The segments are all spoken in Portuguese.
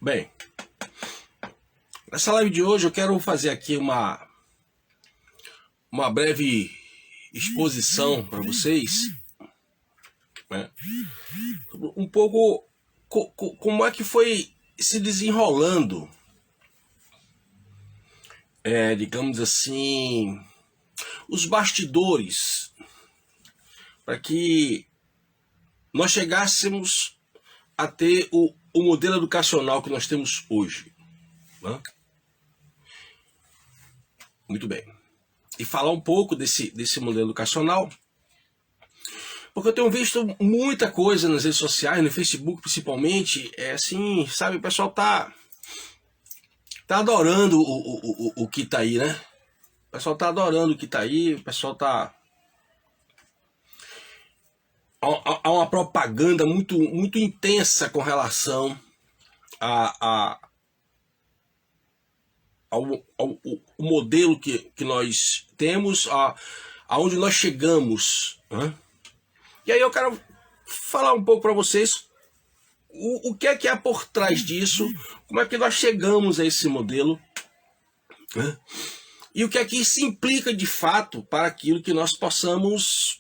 Bem, nessa live de hoje eu quero fazer aqui uma breve exposição para vocês, né? Um pouco como é que foi se desenrolando, digamos assim, os bastidores para que nós chegássemos a ter o modelo educacional que nós temos hoje, né? Muito bem. E falar um pouco desse modelo educacional, porque eu tenho visto muita coisa nas redes sociais, no Facebook principalmente, assim, sabe, o pessoal tá adorando o que tá aí, né? O pessoal tá adorando o que tá aí, o pessoal tá... Há uma propaganda muito intensa com relação ao modelo que nós temos, aonde nós chegamos, né? E aí eu quero falar um pouco para vocês o que é por trás disso, como é que nós chegamos a esse modelo, né? E o que é que isso implica de fato para aquilo que nós possamos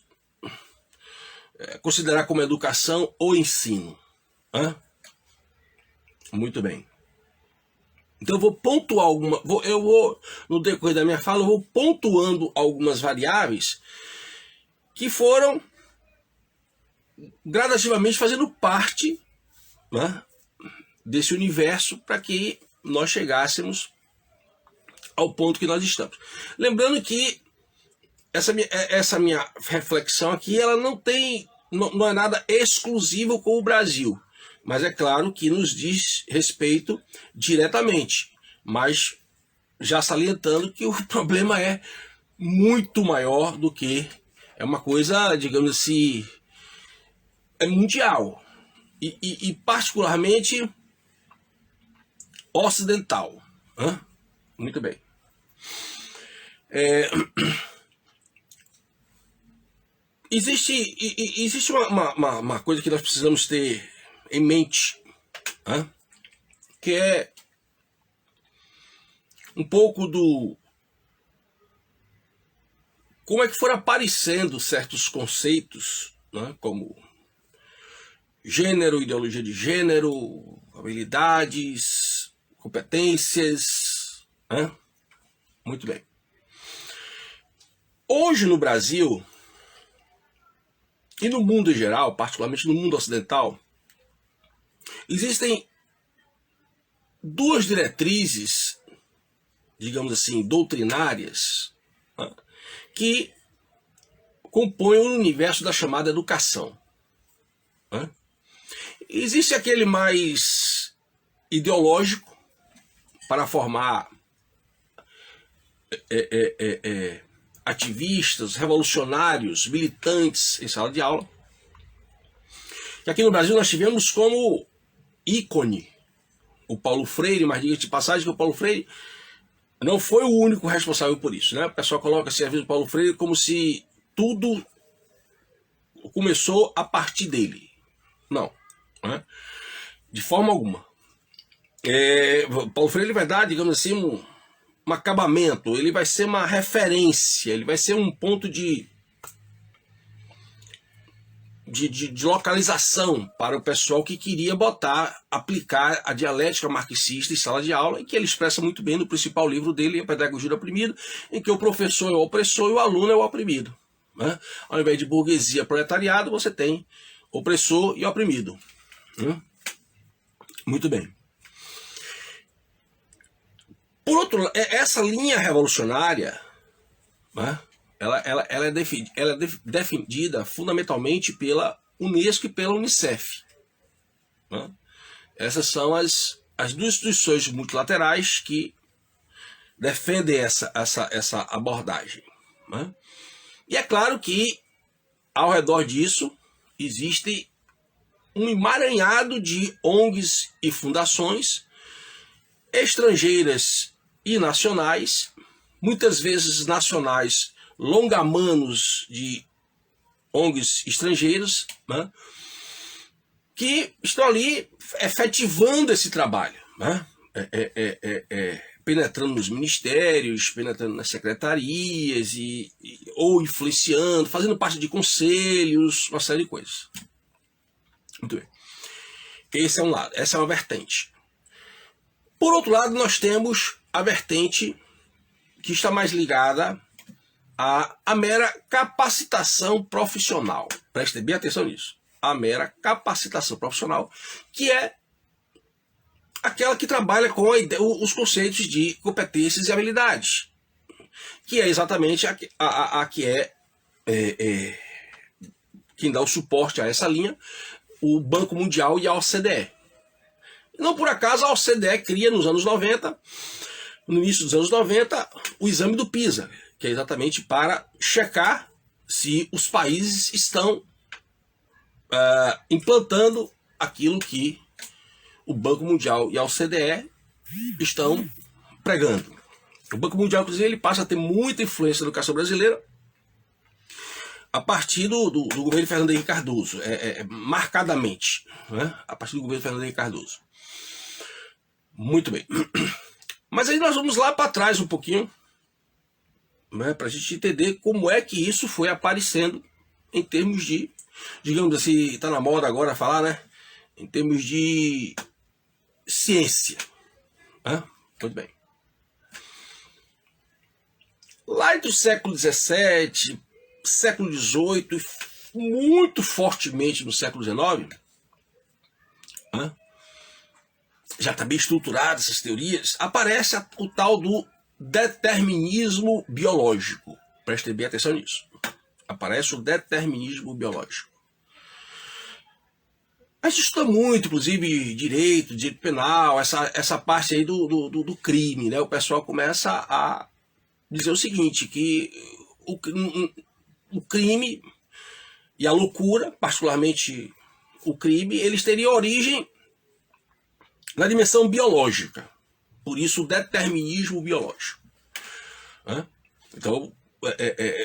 considerar como educação ou ensino, né? Muito bem. Então eu vou pontuar no decorrer da minha fala, eu vou pontuando algumas variáveis que foram gradativamente fazendo parte, né, desse universo para que nós chegássemos ao ponto que nós estamos. Lembrando que essa minha reflexão aqui, ela não é nada exclusivo com o Brasil, mas é claro que nos diz respeito diretamente, mas já salientando que o problema é muito maior do que, é uma coisa, digamos assim, é mundial e particularmente ocidental, né? Muito bem. Existe uma coisa que nós precisamos ter em mente, né? Que é um pouco do como é que foram aparecendo certos conceitos, né? Como gênero, ideologia de gênero, habilidades, competências, né? Muito bem. Hoje no Brasil e no mundo em geral, particularmente no mundo ocidental, existem duas diretrizes, digamos assim, doutrinárias, né, que compõem o universo da chamada educação, né? Existe aquele mais ideológico para formar ativistas, revolucionários, militantes em sala de aula. E aqui no Brasil nós tivemos como ícone o Paulo Freire, mas diga de passagem que o Paulo Freire não foi o único responsável por isso, né? O pessoal coloca-se a vida do Paulo Freire como se tudo começou a partir dele. Não, né? De forma alguma. Paulo Freire ele vai dar, digamos assim, um acabamento, ele vai ser uma referência, ele vai ser um ponto de localização para o pessoal que queria aplicar a dialética marxista em sala de aula, e que ele expressa muito bem no principal livro dele, A Pedagogia do Oprimido, em que o professor é o opressor e o aluno é o oprimido, né? Ao invés de burguesia proletariado, você tem opressor e oprimido, né? Muito bem. Por outro lado, essa linha revolucionária, né, ela é defendida fundamentalmente pela Unesco e pela Unicef, né? Essas são as duas instituições multilaterais que defendem essa abordagem, né? E é claro que ao redor disso existe um emaranhado de ONGs e fundações estrangeiras e nacionais, muitas vezes nacionais longamanos de ONGs estrangeiros, né, que estão ali efetivando esse trabalho, né? Penetrando nos ministérios, penetrando nas secretarias, ou influenciando, fazendo parte de conselhos, uma série de coisas. Muito bem. Esse é um lado, essa é uma vertente. Por outro lado, nós temos a vertente que está mais ligada à mera capacitação profissional. Preste bem atenção nisso. A mera capacitação profissional, que é aquela que trabalha com os conceitos de competências e habilidades, que é exatamente a que quem dá o suporte a essa linha, o Banco Mundial e a OCDE. Não por acaso a OCDE cria nos anos 90, no início dos anos 90, o exame do PISA, que é exatamente para checar se os países estão implantando aquilo que o Banco Mundial e a OCDE estão pregando. O Banco Mundial, inclusive, ele passa a ter muita influência na educação brasileira a partir do governo Fernando Henrique Cardoso, marcadamente, né? A partir do governo Fernando Henrique Cardoso. Muito bem. Mas aí nós vamos lá para trás um pouquinho, né, para a gente entender como é que isso foi aparecendo em termos de, digamos assim, está na moda agora falar, né? Em termos de ciência. Muito bem. Lá do século XVII, século XVIII, muito fortemente no século XIX, já está bem estruturado essas teorias, aparece o tal do determinismo biológico. Prestem bem atenção nisso. Aparece o determinismo biológico. A gente estuda muito, inclusive, direito penal, essa parte aí do crime, né? O pessoal começa a dizer o seguinte, que o crime e a loucura, particularmente o crime, eles teriam origem na dimensão biológica. Por isso o determinismo biológico. Então,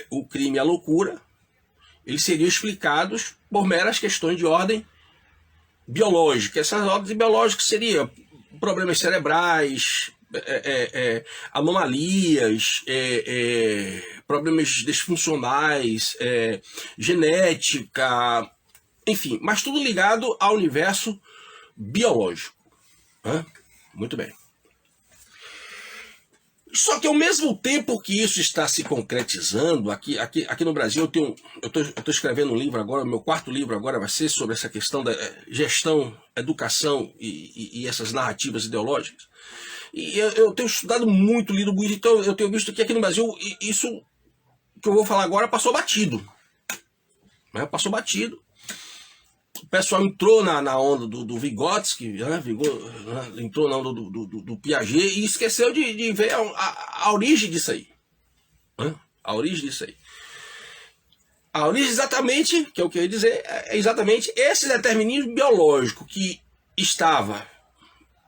o crime e a loucura, eles seriam explicados por meras questões de ordem biológica. Essas ordens biológicas seriam problemas cerebrais, anomalias, problemas disfuncionais, genética, enfim, mas tudo ligado ao universo biológico. Muito bem. Só que ao mesmo tempo que isso está se concretizando, aqui no Brasil eu estou escrevendo um livro agora, meu quarto livro agora vai ser sobre essa questão da gestão, educação e essas narrativas ideológicas. E eu tenho estudado muito, lido muito, então eu tenho visto que aqui no Brasil isso que eu vou falar agora passou batido. Passou batido. O pessoal entrou na onda do Vygotsky, né? Entrou na onda do Piaget e esqueceu de ver a origem disso aí. A origem disso aí. A origem exatamente, que é o que eu ia dizer, é exatamente esse determinismo biológico que estava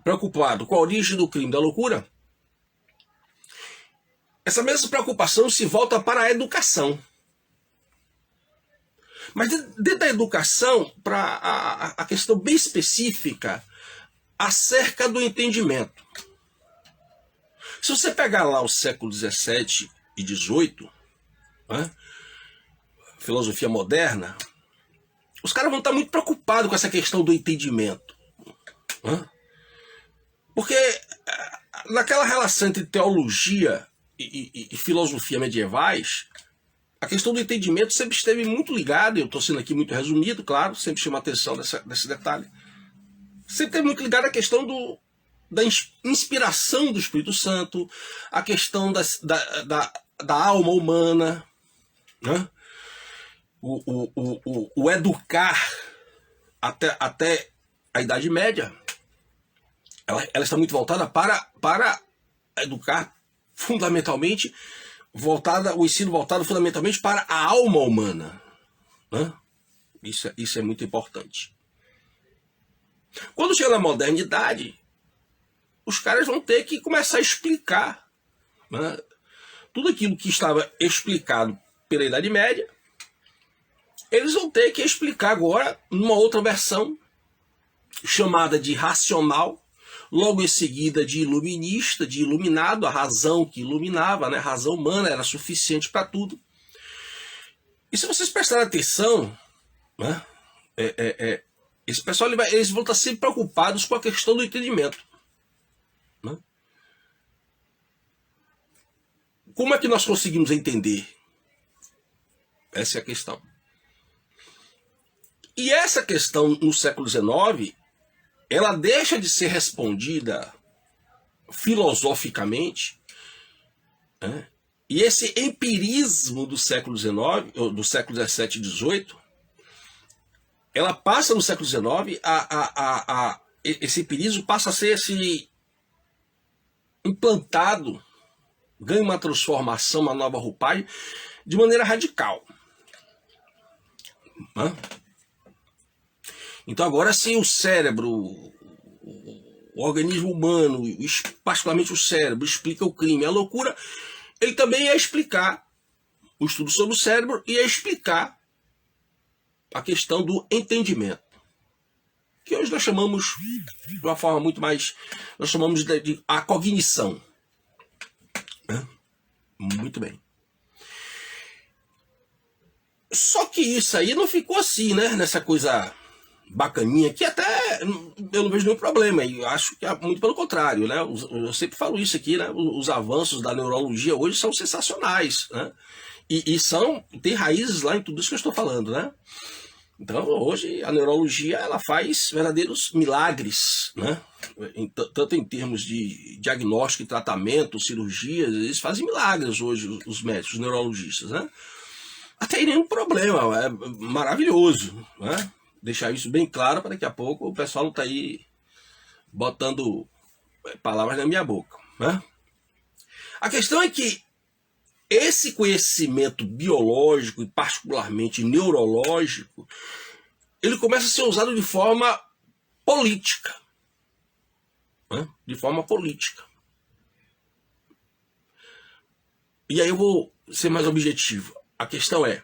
preocupado com a origem do crime da loucura. Essa mesma preocupação se volta para a educação. Mas dentro da educação, para a questão bem específica acerca do entendimento. Se você pegar lá o século XVII e XVIII, filosofia moderna, os caras vão estar muito preocupados com essa questão do entendimento. Porque naquela relação entre teologia e filosofia medievais, a questão do entendimento sempre esteve muito ligada, eu estou sendo aqui muito resumido, claro, sempre chamo a atenção desse detalhe, sempre esteve muito ligada à questão da inspiração do Espírito Santo, a questão da alma humana, né? O educar até a Idade Média, ela está muito voltada para educar fundamentalmente, o ensino voltado fundamentalmente para a alma humana. Isso é muito importante. Quando chega na modernidade, os caras vão ter que começar a explicar, tudo aquilo que estava explicado pela Idade Média, eles vão ter que explicar agora numa outra versão chamada de racional logo em seguida de iluminista, de iluminado, a razão que iluminava, né? A razão humana era suficiente para tudo. E se vocês prestarem atenção, né? Esse pessoal eles vão estar sempre preocupados com a questão do entendimento. Né? Como é que nós conseguimos entender? Essa é a questão. E essa questão no século XIX, ela deixa de ser respondida filosoficamente, né? E esse empirismo do século XIX, ou do século XVII e XVIII, ela passa no século XIX, esse empirismo passa a ser implantado, ganha uma transformação, uma nova roupagem, de maneira radical. Né? Então agora se o cérebro, o organismo humano, particularmente o cérebro, explica o crime, a loucura, ele também ia explicar o estudo sobre o cérebro, ia explicar a questão do entendimento, que hoje nós chamamos de uma forma muito mais, nós chamamos de a cognição. Muito bem. Só que isso aí não ficou assim, né? Nessa coisa bacaninha, que até eu não vejo nenhum problema, e acho que é muito pelo contrário, né? Eu sempre falo isso aqui, né? Os avanços da neurologia hoje são sensacionais, né? E tem raízes lá em tudo isso que eu estou falando, né? Então hoje a neurologia ela faz verdadeiros milagres, né? Tanto em termos de diagnóstico e tratamento, cirurgias, eles fazem milagres hoje, os médicos, os neurologistas, né? Até aí nenhum problema, é maravilhoso, né? Deixar isso bem claro para daqui a pouco o pessoal não está aí botando palavras na minha boca, né? A questão é que esse conhecimento biológico e particularmente neurológico, ele começa a ser usado de forma política, né? De forma política. E aí eu vou ser mais objetivo. A questão é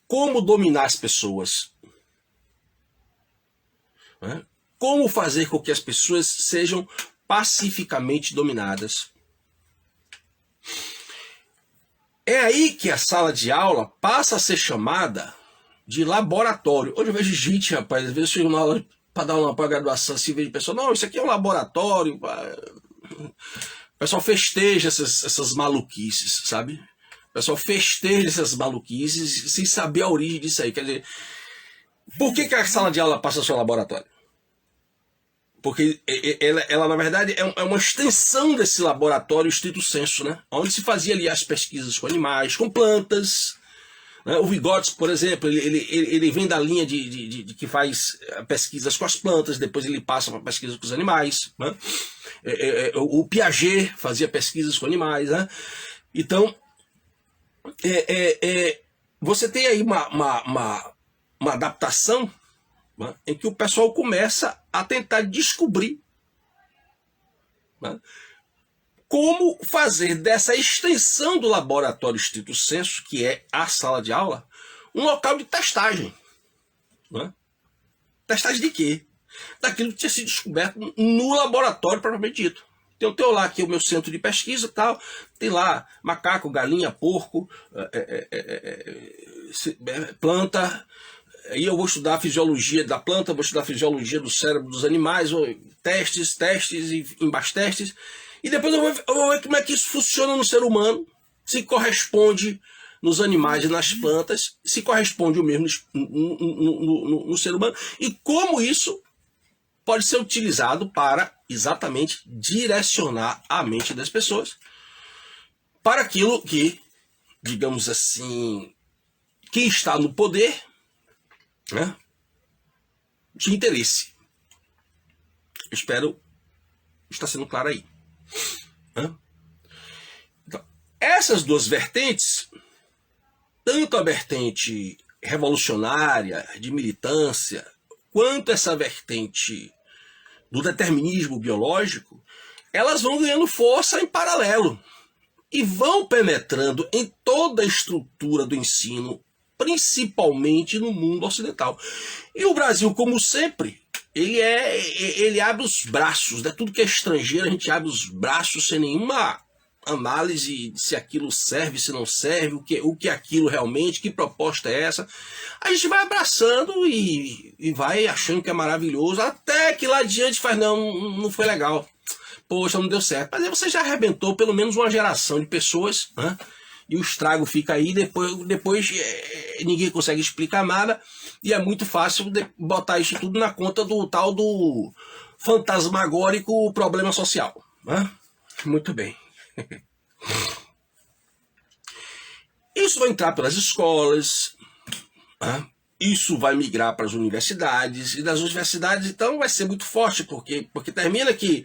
como dominar as pessoas, né? Como fazer com que as pessoas sejam pacificamente dominadas. É aí que a sala de aula passa a ser chamada de laboratório. Hoje eu vejo gente, rapaz, às vezes eu chego na aula para dar uma graduação assim, vejo pessoal, não, isso aqui é um laboratório. O pessoal festeja essas maluquices, sabe? O pessoal festeja essas maluquices sem saber a origem disso aí. Quer dizer, por que a sala de aula passa a ser um laboratório? Porque ela na verdade, é uma extensão desse laboratório estrito sensu, né? Onde se fazia ali as pesquisas com animais, com plantas. Né? O Vygotsky, por exemplo, ele vem da linha de que faz pesquisas com as plantas, depois ele passa para pesquisas com os animais. Né? O Piaget fazia pesquisas com animais. Né? Então, você tem aí uma adaptação, né, em que o pessoal começa a tentar descobrir, né, como fazer dessa extensão do laboratório estrito sensu, que é a sala de aula, um local de testagem. Né? Testagem de quê? Daquilo que tinha sido descoberto no laboratório propriamente dito. Então eu tenho lá aqui o meu centro de pesquisa e tal, tem lá macaco, galinha, porco, planta. Aí eu vou estudar a fisiologia da planta, vou estudar a fisiologia do cérebro dos animais, testes e embastestes. E depois eu vou ver como é que isso funciona no ser humano, se corresponde nos animais e nas plantas, se corresponde o mesmo no ser humano, e como isso pode ser utilizado para exatamente direcionar a mente das pessoas para aquilo que, digamos assim, quem está no poder, né, de interesse. Espero estar sendo claro aí. Né? Então, essas duas vertentes, tanto a vertente revolucionária, de militância, quanto essa vertente do determinismo biológico, elas vão ganhando força em paralelo e vão penetrando em toda a estrutura do ensino, principalmente no mundo ocidental. E o Brasil, como sempre, ele abre os braços, né? Tudo que é estrangeiro a gente abre os braços sem nenhuma análise de se aquilo serve, se não serve, o que é aquilo realmente, que proposta é essa. A gente vai abraçando e vai achando que é maravilhoso, até que lá adiante faz, não foi legal. Poxa, não deu certo. Mas aí você já arrebentou pelo menos uma geração de pessoas, né? E o estrago fica aí, depois ninguém consegue explicar nada, e é muito fácil botar isso tudo na conta do tal do fantasmagórico problema social, né? Muito bem. Isso vai entrar pelas escolas, né? Isso vai migrar para as universidades, e das universidades então vai ser muito forte, porque termina que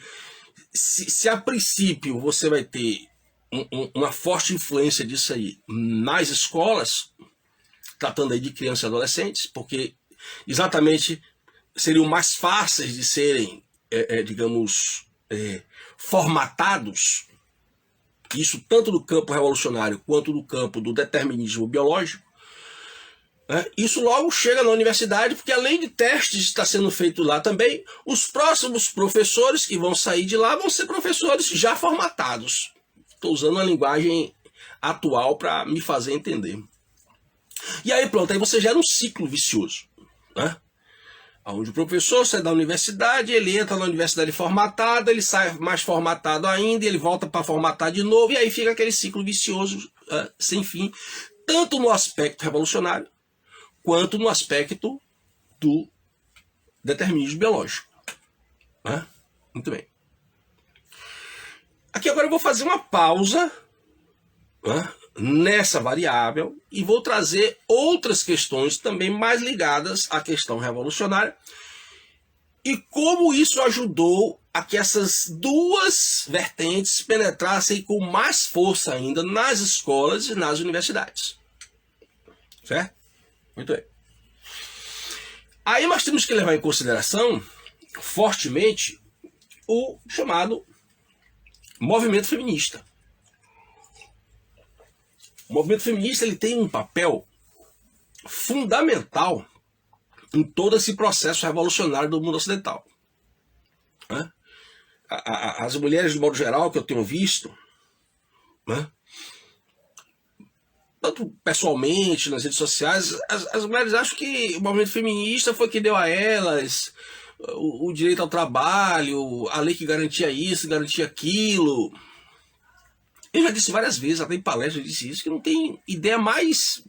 se a princípio você vai ter uma forte influência disso aí nas escolas, tratando aí de crianças e adolescentes, porque exatamente seriam mais fáceis de serem, digamos, formatados, isso tanto no campo revolucionário quanto no campo do determinismo biológico, né? Isso logo chega na universidade, porque além de testes está sendo feito lá também, os próximos professores que vão sair de lá vão ser professores já formatados. Estou usando a linguagem atual para me fazer entender. E aí pronto, aí você gera um ciclo vicioso, né? Onde o professor sai da universidade, ele entra na universidade formatado, ele sai mais formatado ainda, ele volta para formatar de novo, e aí fica aquele ciclo vicioso sem fim, tanto no aspecto revolucionário, quanto no aspecto do determinismo biológico, né? Muito bem. Aqui agora eu vou fazer uma pausa, né, nessa variável e vou trazer outras questões também mais ligadas à questão revolucionária e como isso ajudou a que essas duas vertentes penetrassem com mais força ainda nas escolas e nas universidades. Certo? Muito bem. Aí nós temos que levar em consideração fortemente o chamado movimento feminista. O movimento feminista ele tem um papel fundamental em todo esse processo revolucionário do mundo ocidental, né? As mulheres, de modo geral, que eu tenho visto, né, tanto pessoalmente, nas redes sociais, as mulheres acham que o movimento feminista foi que deu a elas o direito ao trabalho, a lei que garantia isso, garantia aquilo. Eu já disse várias vezes, até em palestra eu disse isso, que não tem ideia mais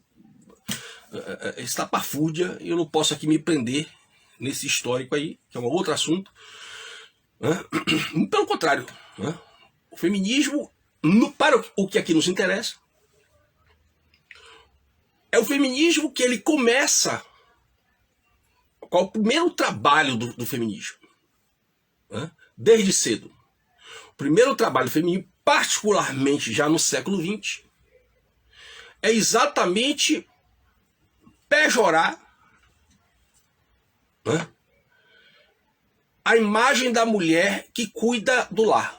estapafúrdia, e eu não posso aqui me prender nesse histórico aí, que é um outro assunto, né? Pelo contrário, né? O feminismo, para o que aqui nos interessa, é o feminismo que ele começa. Qual é o primeiro trabalho do feminismo? Né? Desde cedo. O primeiro trabalho do feminismo, particularmente já no século XX, é exatamente pejorar, né, a imagem da mulher que cuida do lar.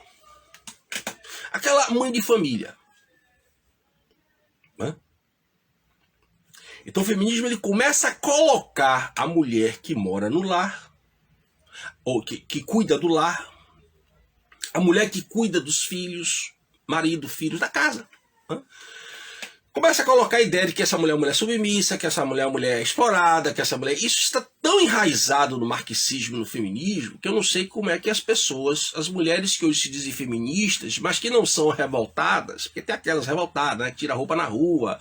Aquela mãe de família. Né? Então o feminismo ele começa a colocar a mulher que mora no lar, ou que cuida do lar, a mulher que cuida dos filhos, marido, filhos, da casa. Né? Começa a colocar a ideia de que essa mulher é uma mulher submissa, que essa mulher é uma mulher explorada, que essa mulher... Isso está tão enraizado no marxismo, no feminismo, que eu não sei como é que as pessoas, as mulheres que hoje se dizem feministas, mas que não são revoltadas, porque tem aquelas revoltadas, né, que tira a roupa na rua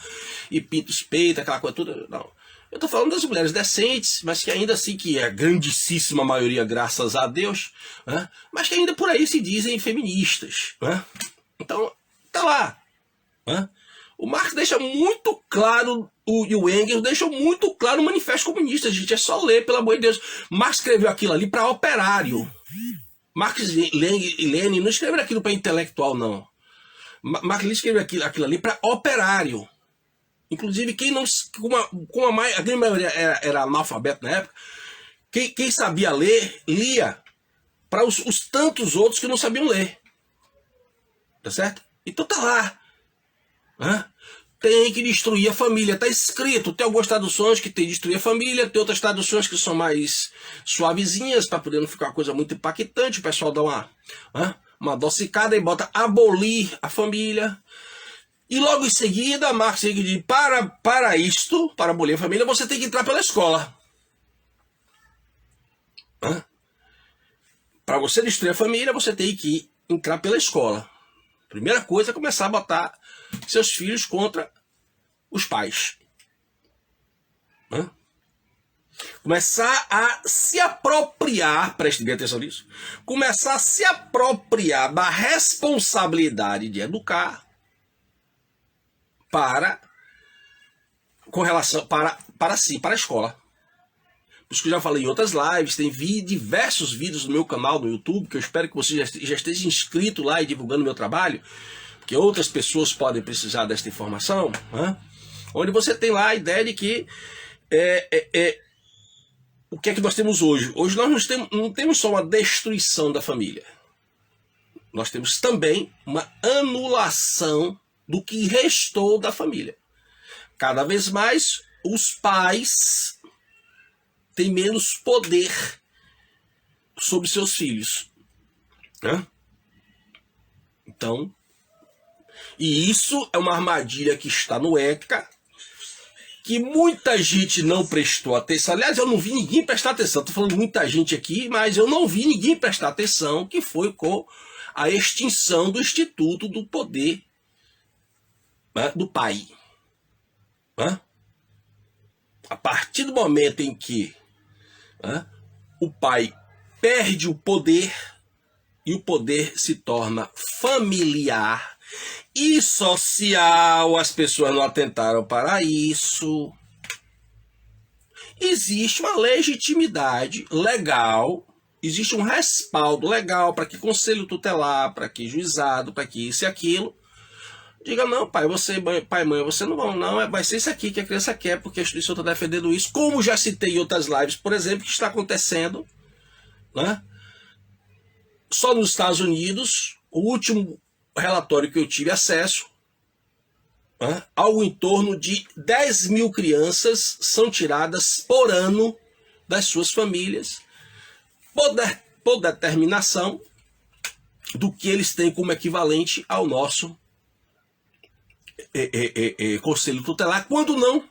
e pinta os peitos, aquela coisa toda. Não. Eu estou falando das mulheres decentes, mas que ainda assim, que é a grandíssima maioria, graças a Deus, né, mas que ainda por aí se dizem feministas. Né? Então, tá lá. Né? O Marx deixa muito claro, e o Engels deixou muito claro o Manifesto Comunista, gente. É só ler, pelo amor de Deus. Marx escreveu aquilo ali para operário. Marx e Lenin não escreveram aquilo para intelectual, não. Marx escreveu aquilo ali para operário. Inclusive, quem não. A grande maioria era analfabeto na época, quem sabia ler, lia para os tantos outros que não sabiam ler. Tá certo? Então tá lá. tem que destruir a família. Está escrito. Tem algumas traduções que tem destruir a família, tem outras traduções que são mais suavezinhas, para poder não ficar uma coisa muito impactante. O pessoal dá uma adocicada e bota abolir a família. E logo em seguida, Marx diz, para abolir a família, você tem que entrar pela escola. Para você destruir a família, você tem que entrar pela escola. Primeira coisa é começar a botar seus filhos contra os pais. Começar a se apropriar, preste bem atenção nisso, começar a se apropriar da responsabilidade de educar com relação para si, para a escola. Por isso que eu já falei em outras lives, tem diversos vídeos no meu canal no YouTube, que eu espero que você já esteja inscrito lá e divulgando meu trabalho, porque outras pessoas podem precisar desta informação, onde você tem lá a ideia de que o que é que nós temos hoje? Hoje nós não temos só uma destruição da família, nós temos também uma anulação do que restou da família. Cada vez mais os pais têm menos poder sobre seus filhos. Então, e isso é uma armadilha que está no ECA, que muita gente não prestou atenção. Aliás, eu não vi ninguém prestar atenção. Estou falando muita gente aqui, mas eu não vi ninguém prestar atenção, que foi com a extinção do Instituto do Poder do Pai. A partir do momento em que o pai perde o poder e o poder se torna familiar e social, as pessoas não atentaram para isso. Existe uma legitimidade legal, existe um respaldo legal para que conselho tutelar, para que juizado, para que isso e aquilo diga, não, pai, mãe, você não vão, não, vai ser isso aqui que a criança quer, porque a instituição está defendendo isso, como já citei em outras lives, por exemplo, que está acontecendo, só nos Estados Unidos, o último relatório que eu tive acesso, algo em torno de 10 mil crianças são tiradas por ano das suas famílias, por determinação do que eles têm como equivalente ao nosso conselho tutelar, quando não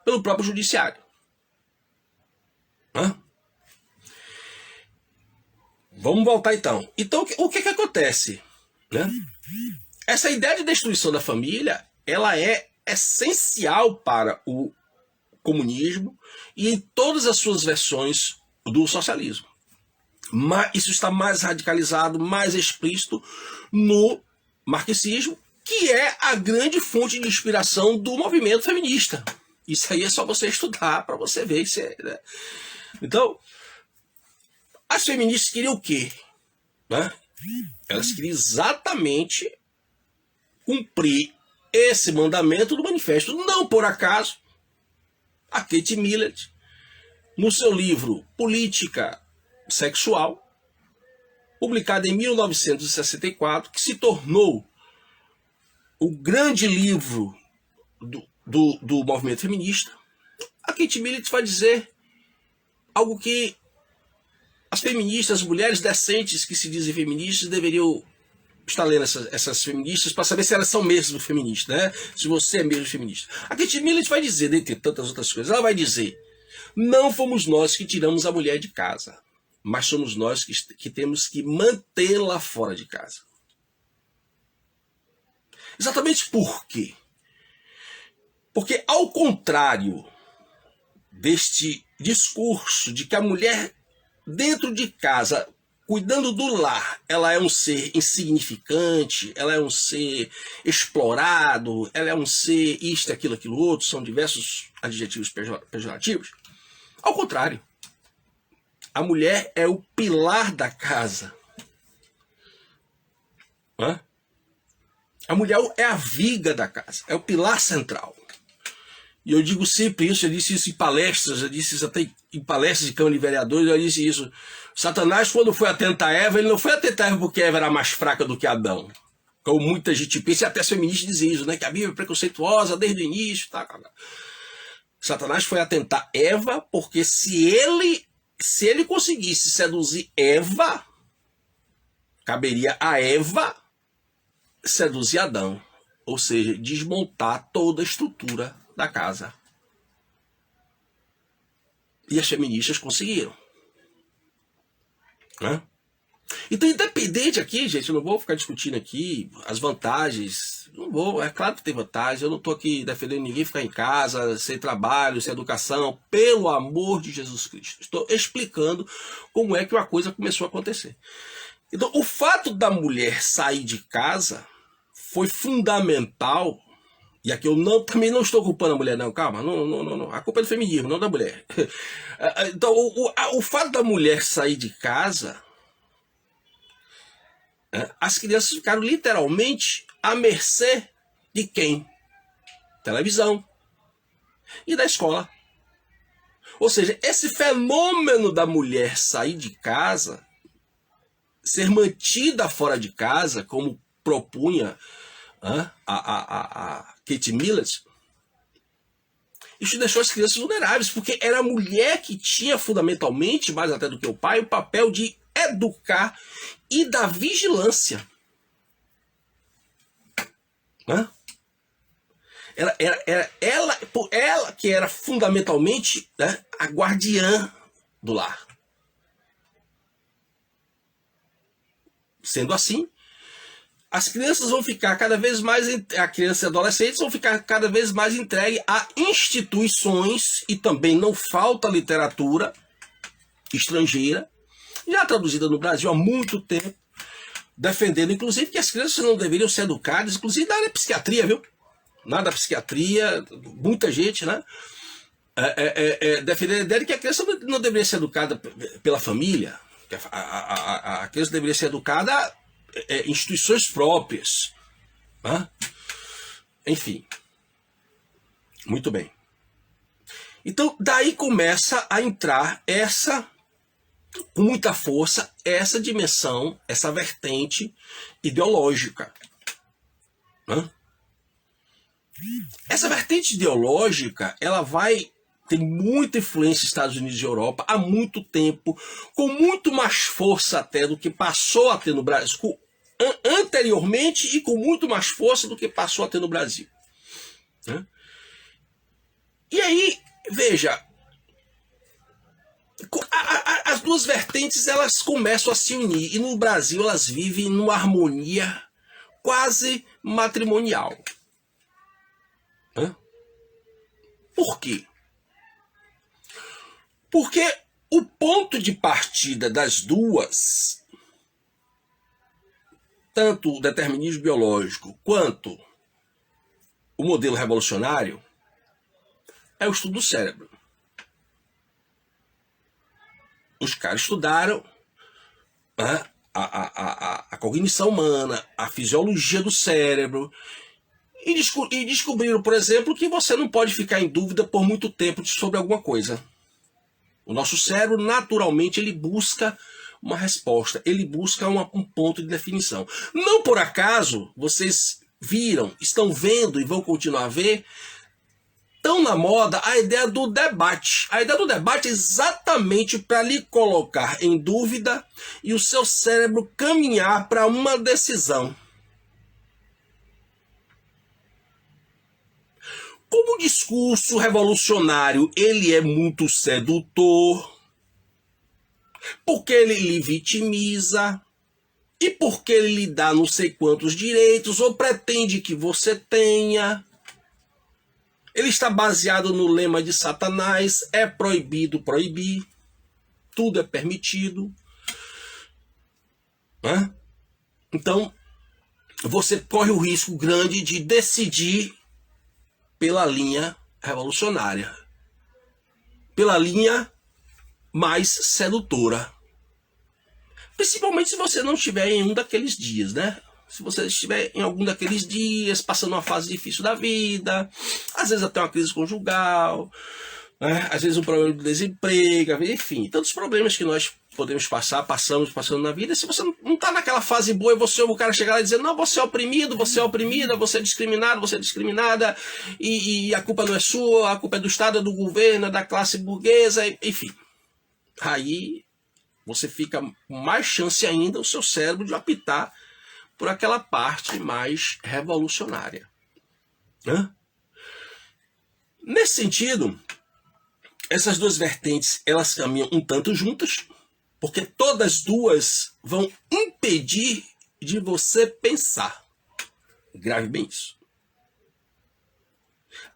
pelo próprio judiciário. Vamos voltar então. Então, o que acontece? Essa ideia de destruição da família, ela é essencial para o comunismo e em todas as suas versões do socialismo. Mas isso está mais radicalizado, mais explícito no marxismo, que é a grande fonte de inspiração do movimento feminista. Isso aí é só você estudar para você ver. Então, as feministas queriam o quê? Elas queriam exatamente cumprir esse mandamento do manifesto. Não por acaso, a Kate Millett, no seu livro Política Sexual, publicado em 1964, que se tornou o grande livro do movimento feminista, a Kate Millett vai dizer algo que as feministas, as mulheres decentes que se dizem feministas, deveriam estar lendo essas feministas para saber se elas são mesmo feministas, se você é mesmo feminista. A Kate Millett vai dizer, dentre tantas outras coisas, ela vai dizer, não fomos nós que tiramos a mulher de casa, mas somos nós que temos que mantê-la fora de casa. Exatamente por quê? Porque, ao contrário deste discurso de que a mulher dentro de casa, cuidando do lar, ela é um ser insignificante, ela é um ser explorado, ela é um ser isto, aquilo, outro, são diversos adjetivos pejorativos. Ao contrário, a mulher é o pilar da casa. A mulher é a viga da casa, é o pilar central. E eu digo sempre isso, eu disse isso em palestras, eu disse isso até em palestras de Câmara de Vereadores, eu disse isso. Satanás, quando foi atentar a Eva, ele não foi atentar a Eva porque Eva era mais fraca do que Adão. Como muita gente pensa, e até as feministas dizem isso, né? Que a Bíblia é preconceituosa desde o início. Tá. Satanás foi atentar Eva, porque se ele conseguisse seduzir Eva, caberia a Eva seduzir Adão. Ou seja, desmontar toda a estrutura da casa. E as feministas conseguiram. Né? Então, independente aqui, gente, eu não vou ficar discutindo aqui as vantagens. Não vou, é claro que tem vantagens. Eu não estou aqui defendendo ninguém ficar em casa, sem trabalho, sem educação. Pelo amor de Jesus Cristo. Estou explicando como é que uma coisa começou a acontecer. Então, o fato da mulher sair de casa foi fundamental. E aqui eu também não estou culpando a mulher, não. Calma, não. A culpa é do feminismo, não da mulher. Então, o fato da mulher sair de casa, as crianças ficaram literalmente à mercê de quem? Televisão e da escola. Ou seja, esse fenômeno da mulher sair de casa, ser mantida fora de casa, como propunha a Kate Millett, isso deixou as crianças vulneráveis, porque era a mulher que tinha fundamentalmente, mais até do que o pai, o papel de educar e da vigilância. Era ela que era fundamentalmente, né, a guardiã do lar. Sendo assim, as crianças vão ficar cada vez mais, a criança e adolescentes vão ficar cada vez mais entregues a instituições, e também não falta literatura estrangeira, já traduzida no Brasil há muito tempo, defendendo inclusive que as crianças não deveriam ser educadas, inclusive na área da psiquiatria, viu? Na área da psiquiatria, muita gente, né? Defendendo a ideia de que a criança não deveria ser educada pela família, que a criança deveria ser educada em instituições próprias. Né? Enfim. Muito bem. Então, daí começa a entrar com muita força, essa dimensão, essa vertente ideológica. Né? Essa vertente ideológica, ela tem muita influência nos Estados Unidos e Europa há muito tempo, com muito mais força até do que passou a ter no Brasil, anteriormente, e com muito mais força do que passou a ter no Brasil. Né? E aí, veja, as duas vertentes elas começam a se unir, e no Brasil elas vivem numa harmonia quase matrimonial. Por quê? Porque o ponto de partida das duas, tanto o determinismo biológico quanto o modelo revolucionário, é o estudo do cérebro. Os caras estudaram a cognição humana, a fisiologia do cérebro, e descobriram, por exemplo, que você não pode ficar em dúvida por muito tempo sobre alguma coisa. O nosso cérebro, naturalmente, ele busca uma resposta, ele busca um ponto de definição. Não por acaso, vocês estão vendo e vão continuar a ver, tão na moda a ideia do debate. A ideia do debate é exatamente para lhe colocar em dúvida e o seu cérebro caminhar para uma decisão. Como o discurso revolucionário ele é muito sedutor, porque ele lhe vitimiza, e porque ele lhe dá não sei quantos direitos, ou pretende que você tenha. Ele está baseado no lema de Satanás: é proibido proibir, tudo é permitido. Então, você corre o risco grande de decidir pela linha revolucionária, pela linha mais sedutora. Principalmente se você não estiver em um daqueles dias, né? Se você estiver em algum daqueles dias, passando uma fase difícil da vida, às vezes até uma crise conjugal, né? Às vezes um problema de desemprego, enfim, tantos problemas que nós podemos passando na vida. Se você não está naquela fase boa e você ouve o cara chegar lá e dizer, não, você é oprimido, você é oprimida, você é discriminado, você é discriminada, e a culpa não é sua, a culpa é do Estado, é do governo, é da classe burguesa, enfim. Aí você fica com mais chance ainda o seu cérebro de optar por aquela parte mais revolucionária. Nesse sentido, essas duas vertentes, elas caminham um tanto juntas, porque todas duas vão impedir de você pensar. Grave bem isso.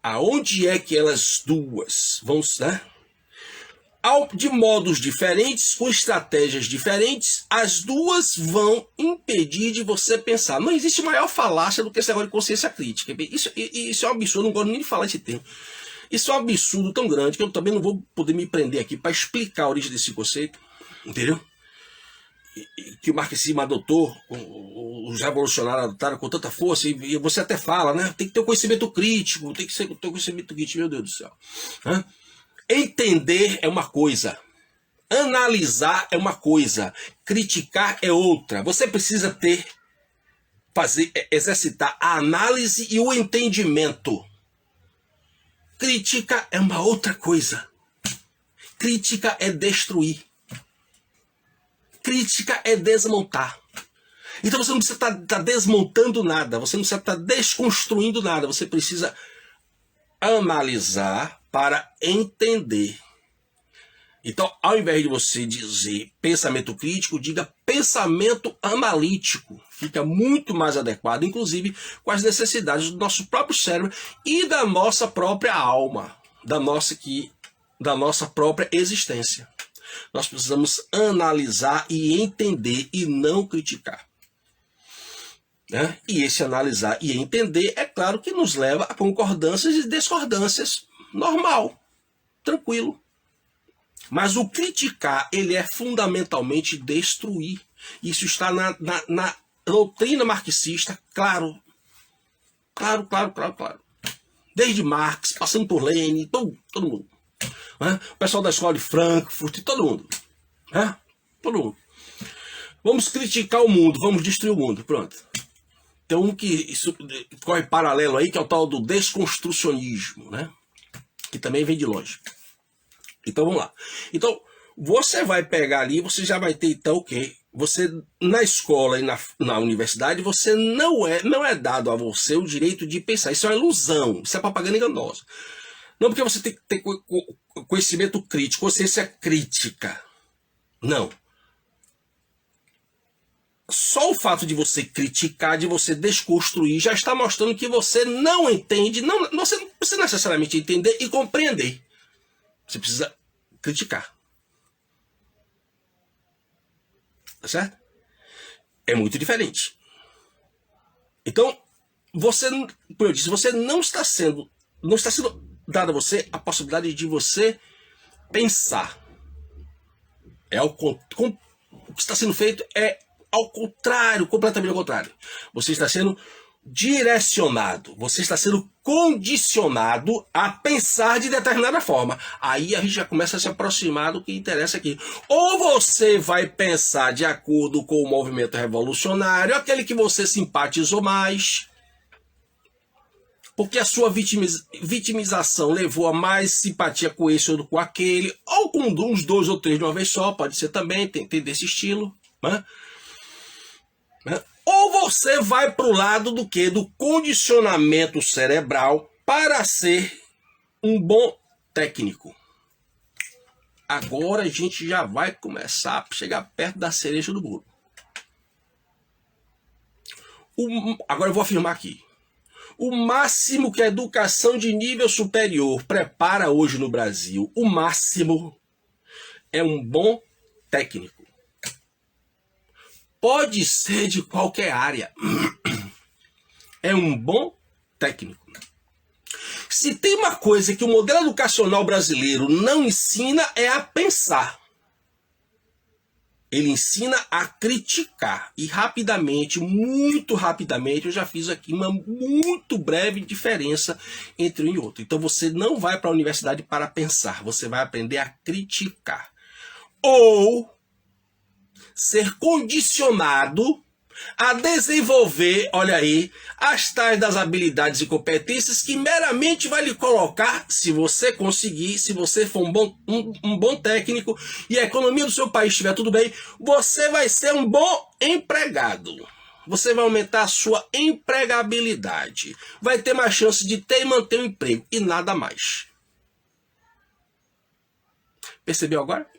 Aonde é que elas duas vão, né? De modos diferentes, com estratégias diferentes, as duas vão impedir de você pensar. Não existe maior falácia do que esse negócio de consciência crítica. Isso é um absurdo, não gosto nem de falar esse termo. Isso é um absurdo tão grande que eu também não vou poder me prender aqui para explicar a origem desse conceito, entendeu? Que o marxismo adotou, os revolucionários adotaram com tanta força, e você até fala, né? Tem que ter um conhecimento crítico, tem que ter um conhecimento crítico, meu Deus do céu. Entender é uma coisa, analisar é uma coisa, criticar é outra. Você precisa exercitar a análise e o entendimento. Crítica é uma outra coisa. Crítica é destruir. Crítica é desmontar. Então você não precisa estar desmontando nada, você não precisa estar desconstruindo nada, você precisa analisar para entender. Então, ao invés de você dizer pensamento crítico, diga pensamento analítico. Fica muito mais adequado, inclusive com as necessidades do nosso próprio cérebro e da nossa própria alma, da nossa própria existência. Nós precisamos analisar e entender e não criticar. E esse analisar e entender, é claro que nos leva a concordâncias e discordâncias. Normal, tranquilo. Mas o criticar, ele é fundamentalmente destruir. Isso está na doutrina marxista, claro. Claro. Desde Marx, passando por Lenin, todo mundo. O pessoal da escola de Frankfurt, todo mundo. Todo mundo. Vamos criticar o mundo, vamos destruir o mundo, pronto. Tem um que isso corre paralelo aí, que é o tal do desconstrucionismo, né? Que também vem de longe. Então vamos lá. Então, você vai pegar ali, você já vai ter então o quê? Você, na escola e na universidade, você não é dado a você o direito de pensar. Isso é uma ilusão, isso é propaganda enganosa. Não porque você tem que ter conhecimento crítico, consciência crítica. Não. Só o fato de você criticar, de você desconstruir, já está mostrando que você não entende, você não precisa necessariamente entender e compreender. Você precisa criticar. Tá certo? É muito diferente. Então, como eu disse, você não está sendo dada a você a possibilidade de você pensar. O que está sendo feito é ao contrário, completamente ao contrário. Você está sendo direcionado, você está sendo condicionado a pensar de determinada forma. Aí a gente já começa a se aproximar do que interessa aqui. Ou você vai pensar de acordo com o movimento revolucionário, aquele que você simpatizou mais, porque a sua vitimização levou a mais simpatia com esse ou com aquele, ou com uns 2 ou 3 de uma vez só, pode ser também, tem desse estilo, né? Ou você vai para o lado do quê? Do condicionamento cerebral para ser um bom técnico. Agora a gente já vai começar a chegar perto da cereja do bolo. Agora eu vou afirmar aqui. O máximo que a educação de nível superior prepara hoje no Brasil, o máximo é um bom técnico. Pode ser de qualquer área. É um bom técnico. Se tem uma coisa que o modelo educacional brasileiro não ensina, é a pensar. Ele ensina a criticar. E rapidamente, muito rapidamente, eu já fiz aqui uma muito breve diferença entre um e outro. Então você não vai para a universidade para pensar, você vai aprender a criticar. Ou ser condicionado a desenvolver, olha aí, as tais das habilidades e competências que meramente vai lhe colocar, se você conseguir, se você for um bom técnico e a economia do seu país estiver tudo bem, você vai ser um bom empregado. Você vai aumentar a sua empregabilidade. Vai ter mais chance de ter e manter o emprego e nada mais. Percebeu agora?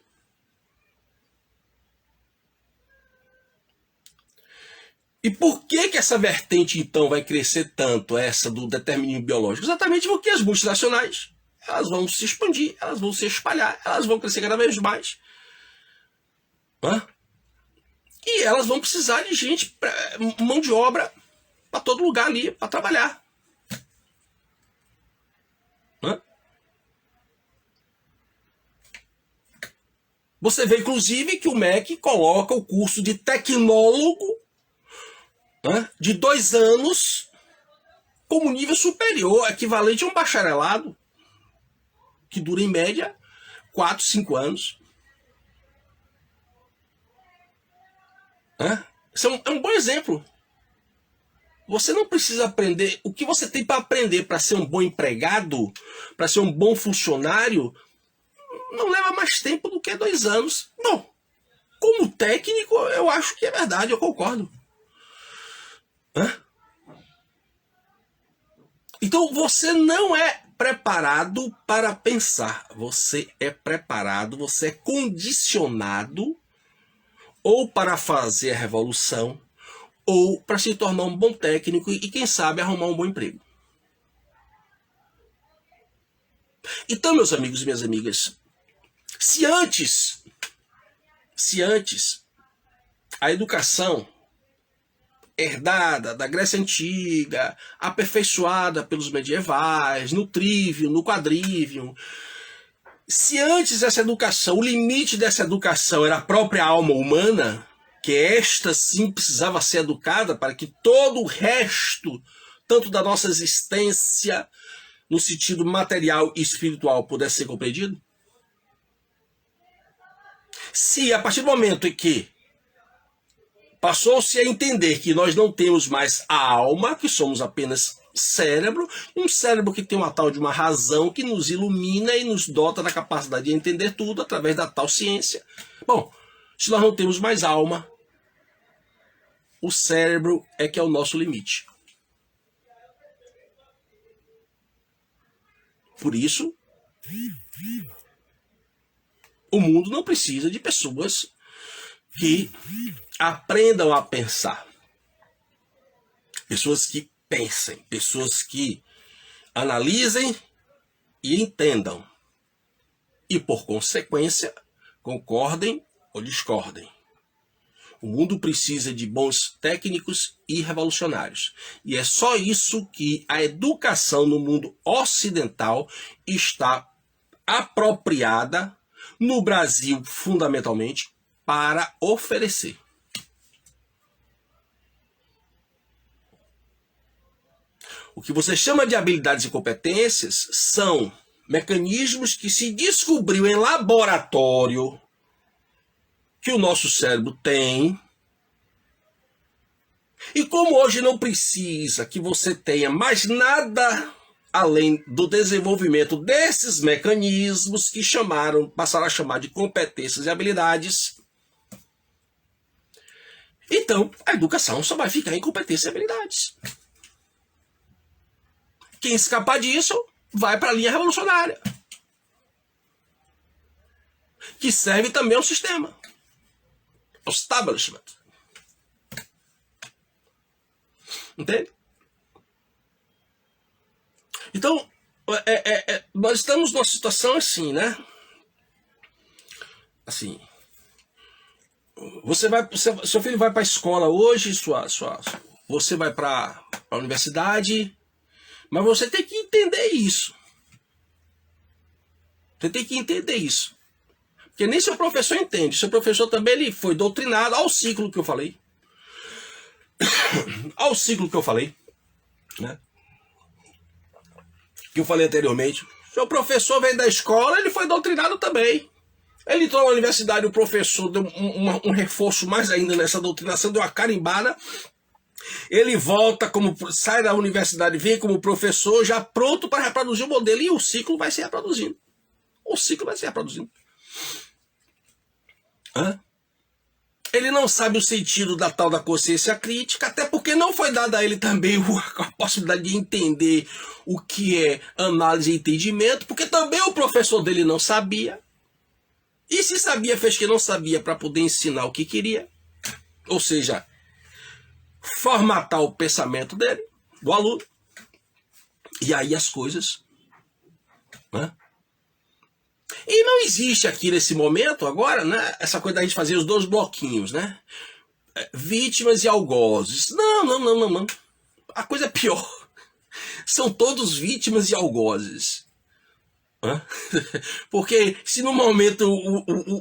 E por que essa vertente, então, vai crescer tanto, essa do determinismo biológico? Exatamente porque as multinacionais, elas vão se expandir, elas vão se espalhar, elas vão crescer cada vez mais. E elas vão precisar de gente, mão de obra, para todo lugar ali, para trabalhar. Você vê, inclusive, que o MEC coloca o curso de tecnólogo de 2 anos como nível superior, equivalente a um bacharelado, que dura em média 4, 5 anos. Isso é um bom exemplo. Você não precisa aprender o que você tem para aprender para ser um bom empregado, para ser um bom funcionário, não leva mais tempo do que 2 anos. Não. Como técnico, eu acho que é verdade, eu concordo. Então você não é preparado para pensar. Você é preparado, você é condicionado ou para fazer a revolução, ou para se tornar um bom técnico e, quem sabe, arrumar um bom emprego. Então, meus amigos e minhas amigas, se antes a educação herdada da Grécia Antiga, aperfeiçoada pelos medievais, no trivium, no quadrivium, se antes essa educação, o limite dessa educação era a própria alma humana, que esta sim precisava ser educada para que todo o resto, tanto da nossa existência, no sentido material e espiritual, pudesse ser compreendido? Se a partir do momento em que passou-se a entender que nós não temos mais a alma, que somos apenas cérebro, um cérebro que tem uma tal de uma razão que nos ilumina e nos dota da capacidade de entender tudo através da tal ciência. Bom, se nós não temos mais alma, o cérebro é que é o nosso limite. Por isso, o mundo não precisa de pessoas que aprendam a pensar. Pessoas que pensem, pessoas que analisem e entendam. E, por consequência, concordem ou discordem. O mundo precisa de bons técnicos e revolucionários. E é só isso que a educação no mundo ocidental está apropriada, no Brasil fundamentalmente, para oferecer. O que você chama de habilidades e competências são mecanismos que se descobriu em laboratório que o nosso cérebro tem. E como hoje não precisa que você tenha mais nada além do desenvolvimento desses mecanismos que passaram a chamar de competências e habilidades, então a educação só vai ficar em competências e habilidades. Quem escapar disso vai para a linha revolucionária, que serve também ao sistema, ao establishment. Entende? Então, nós estamos numa situação assim, né? Assim, seu filho vai para a escola hoje, você vai para a universidade, mas você tem que entender isso. Você tem que entender isso. Porque nem seu professor entende. Seu professor também ele foi doutrinado ao ciclo que eu falei. Ao ciclo que eu falei. Né? Que eu falei anteriormente. Seu professor veio da escola, ele foi doutrinado também. Ele entrou na universidade, o professor deu um reforço mais ainda nessa doutrinação, deu uma carimbada. Ele volta, sai da universidade, vem como professor, já pronto para reproduzir o modelo. E o ciclo vai se reproduzindo. O ciclo vai se reproduzindo. Ele não sabe o sentido da tal da consciência crítica, até porque não foi dada a ele também a possibilidade de entender o que é análise e entendimento, porque também o professor dele não sabia. E se sabia, fez que não sabia para poder ensinar o que queria. Ou seja, formatar o pensamento dele, do aluno. E aí as coisas... E não existe aqui nesse momento agora, né, essa coisa da gente fazer os dois bloquinhos, né? Vítimas e algozes. Não. A coisa é pior. São todos vítimas e algozes. Porque se no momento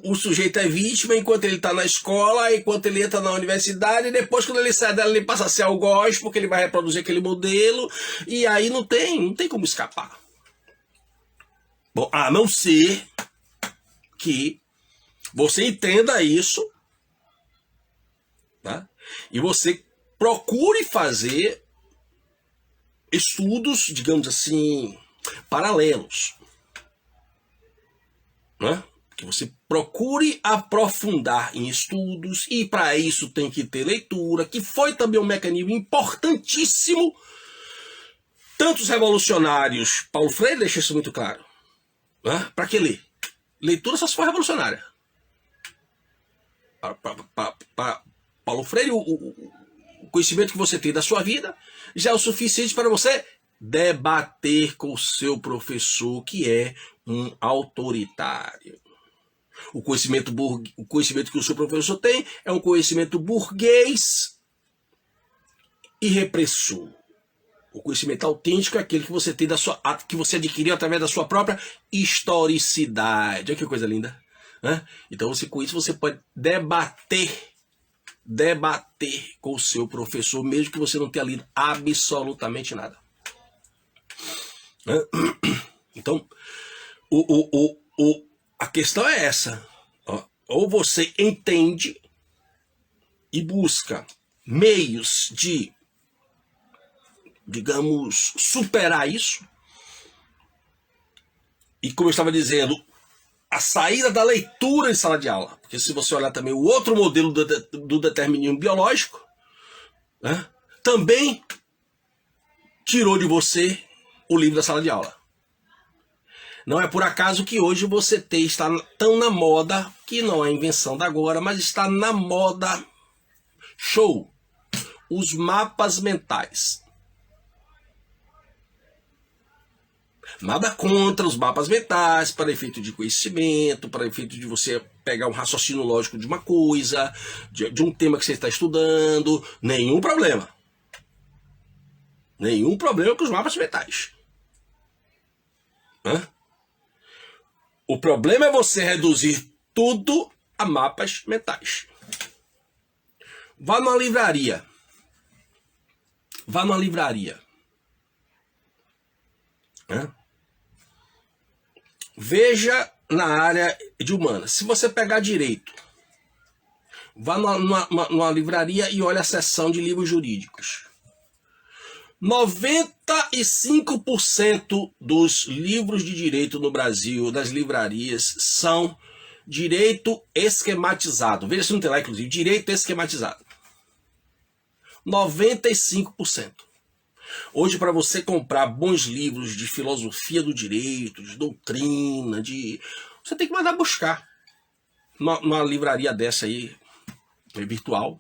o sujeito é vítima enquanto ele está na escola, enquanto ele entra na universidade, e depois quando ele sai dela ele passa a ser algoz, porque ele vai reproduzir aquele modelo, e aí não tem como escapar. Bom, a não ser que você entenda isso, tá? E você procure fazer estudos, digamos assim, paralelos. Né? Que você procure aprofundar em estudos, e para isso tem que ter leitura, que foi também um mecanismo importantíssimo. Tantos revolucionários, Paulo Freire deixa isso muito claro. Para que ler? Leitura só se for revolucionária. Para Paulo Freire, o conhecimento que você tem da sua vida já é o suficiente para você debater com o seu professor, que é um autoritário. O conhecimento que o seu professor tem é um conhecimento burguês e repressor. O conhecimento autêntico é aquele que você tem que você adquiriu através da sua própria historicidade. Olha que coisa linda. Então, com isso você pode debater com o seu professor, mesmo que você não tenha lido absolutamente nada. Então, a questão é essa. Ou você entende e busca meios de, digamos, superar isso. E como eu estava dizendo, a saída da leitura em sala de aula. Porque se você olhar também o outro modelo do determinismo biológico, né, também tirou de você o livro da sala de aula. Não é por acaso que hoje você está tão na moda, que não é invenção da agora, mas está na moda show, os mapas mentais. Nada contra os mapas mentais, para efeito de conhecimento, para efeito de você pegar um raciocínio lógico de uma coisa, de um tema que você está estudando. Nenhum problema. Nenhum problema com os mapas mentais. O problema é você reduzir tudo a mapas mentais. Vá numa livraria. Veja na área de humanas. Se você pegar direito, vá numa livraria e olha a seção de livros jurídicos. 95% dos livros de direito no Brasil, das livrarias, são direito esquematizado. Veja se não tem lá, inclusive, direito esquematizado. 95%. Hoje, para você comprar bons livros de filosofia do direito, de doutrina, você tem que mandar buscar numa livraria dessa aí, virtual.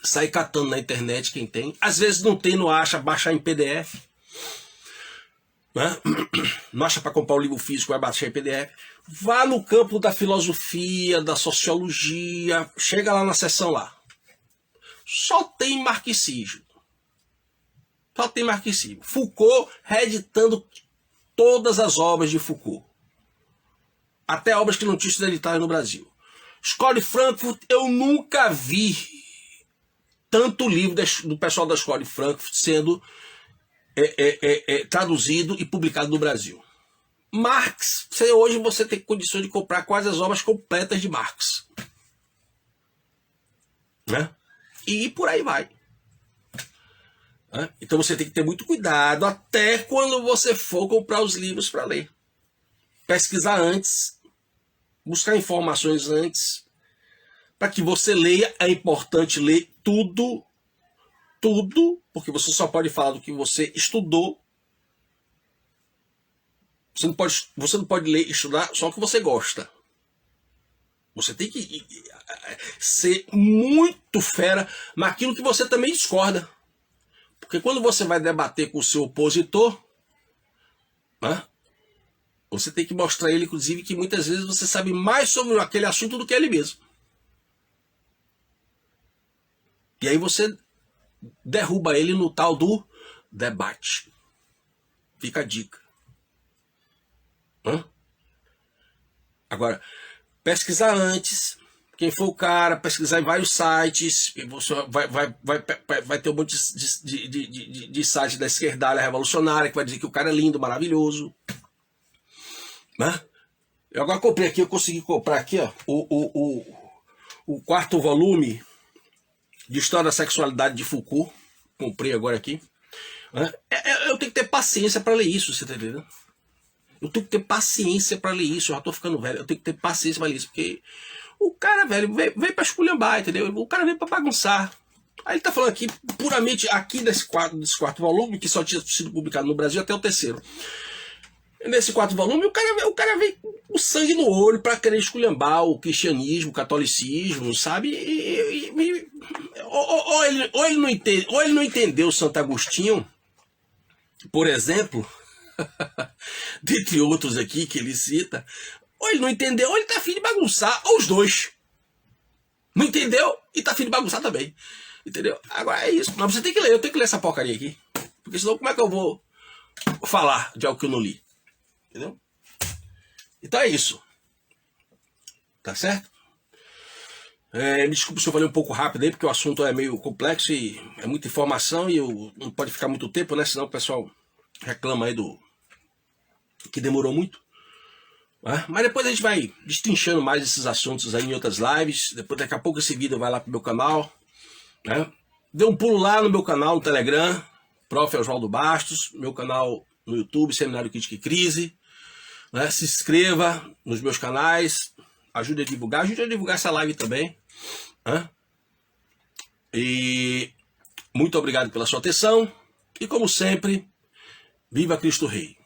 Sai catando na internet quem tem. Às vezes não tem, não acha, baixar em PDF. Não acha para comprar o livro físico, vai baixar em PDF. Vá no campo da filosofia, da sociologia, chega lá na seção lá. Só tem marxismo. Foucault reeditando todas as obras de Foucault. até obras que não tinham sido editadas no Brasil. Escola de Frankfurt, eu nunca vi tanto livro do pessoal da Escola de Frankfurt sendo traduzido e publicado no Brasil. Marx, hoje você tem condições de comprar quase as obras completas de Marx. Né? E por aí vai. Né? Então você tem que ter muito cuidado até quando você for comprar os livros para ler. Pesquisar antes, buscar informações antes, para que você leia. É importante ler tudo, porque você só pode falar do que você estudou. Você não pode ler e estudar só o que você gosta. Você tem que ser muito fera naquilo que você também discorda. Porque quando você vai debater com o seu opositor, né, você tem que mostrar a ele, inclusive, que muitas vezes você sabe mais sobre aquele assunto do que ele mesmo. E aí você derruba ele no tal do debate. Fica a dica. Agora, pesquisar antes. Quem for o cara, pesquisar em vários sites. Você vai ter um monte de sites da esquerdalha revolucionária que vai dizer que o cara é lindo, maravilhoso. Né? Eu agora comprei aqui, eu consegui comprar aqui, ó, o 4º volume de História da Sexualidade de Foucault. Comprei agora aqui. Né? Eu tenho que ter paciência para ler isso, você tá entendendo? Eu tenho que ter paciência para ler isso. Eu já tô ficando velho. Eu tenho que ter paciência para ler isso. Porque o cara, velho, veio pra esculhambar, entendeu? O cara veio pra bagunçar. Aí ele tá falando aqui, puramente aqui desse quarto volume, que só tinha sido publicado no Brasil até o 3º. Nesse 4º volume, o cara veio com o sangue no olho pra querer esculhambar o cristianismo, o catolicismo, sabe? Ou ele não entendeu Santo Agostinho, por exemplo, dentre outros aqui que ele cita, ou ele não entendeu, ou ele tá afim de bagunçar, ou os dois. Não entendeu e tá afim de bagunçar também. Entendeu? Agora é isso. Mas você tem que ler, eu tenho que ler essa porcaria aqui. Porque senão como é que eu vou falar de algo que eu não li? Entendeu? Então é isso. Tá certo? Me desculpe se eu falei um pouco rápido aí, porque o assunto é meio complexo e é muita informação e não pode ficar muito tempo, né? Senão o pessoal reclama aí que demorou muito. Mas depois a gente vai destrinchando mais esses assuntos aí em outras lives. Depois, daqui a pouco, esse vídeo vai lá pro meu canal. Né? Dê um pulo lá no meu canal no Telegram, Prof. Oswaldo Bastos, meu canal no YouTube, Seminário Crítica e Crise. Né? Se inscreva nos meus canais, ajude a divulgar essa live também. Né? E muito obrigado pela sua atenção. E como sempre, viva Cristo Rei.